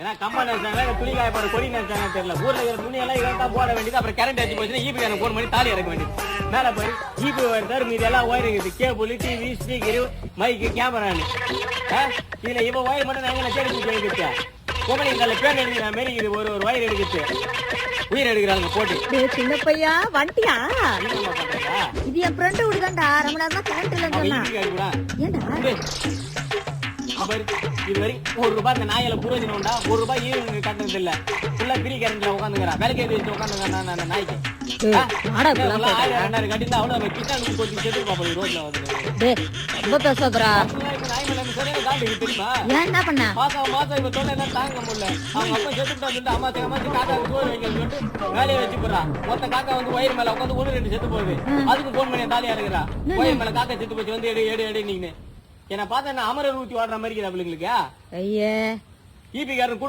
ஏன்னா கம்மா நினைச்சாங்க துணி காய போற கொடி நினைச்சாங்க தெரியல. ஊர்ல இருக்கிற துணி எல்லாம் இதான் போட வேண்டியது. அப்புறம் கரண்ட் அடிச்சு போச்சுன்னா ஈபி எனக்கு போன் பண்ணி தாலி இறக்க வேண்டியது. மேல போய் ஈபி வருதாரு மீது எல்லாம் ஒயர் இருக்குது. கேபிள், டிவி, ஸ்பீக்கரு, மைக்கு, கேமரான்னு இதுல இவ ஒயர் மட்டும் நாங்க தேடி எடுத்துச்சா பொம்பளைங்க பேர் எடுக்கிற மாரி இது ஒரு ஒயர் எடுக்குது. உயிர் எடுக்கிறாங்க போட்டு. சின்ன பையா வண்டியா இது என் ஃப்ரெண்ட் விடுதாண்டா. ரொம்ப நேரமா கரண்ட் இல்லைன்னா ஏண்டா இது வரை ₹1 இந்த நாயில புரோஜனம் உண்டா? ₹1 ஈவினிங் கட்டுறது இல்ல. ஃபுல்லா ஃப்ரீ கரண்ட்ல உட்காந்துங்கிறா. வேலைக்கு வச்சு உட்காந்துங்க அந்த நாய்க்கு. 1000 கட்டிருந்தா அவ்வளவு கிட்ட கொட்டி செத்து பாப்போம் ரோட்ல வந்து. ரொம்ப பேசுறா நாய் மேல சரியான காண்டு தெரியுமா? என்ன பண்ண மாசம் இப்ப தொல்லை என்ன தாங்க முடியல. அவங்க அப்பா செத்துட்டா சொல்லிட்டு அம்மாச்சி காக்கா சோறு வைக்கன்னு சொல்லிட்டு வேலையை வச்சு போடுறா. மொத்த காக்கா வந்து ஒயர் மேல உட்காந்து 1-2 செத்து போகுது. அதுக்கு போன் பண்ணி தாலியா இருக்கிறா. ஒயர் மேல காக்கா செத்து போச்சு வந்து எடு நீங்க என்ன பார்த்தா அமரர் ஊத்தி வாடுற மாதிரி அவளுங்களுக்கு. ஐயே ஈபி காரன்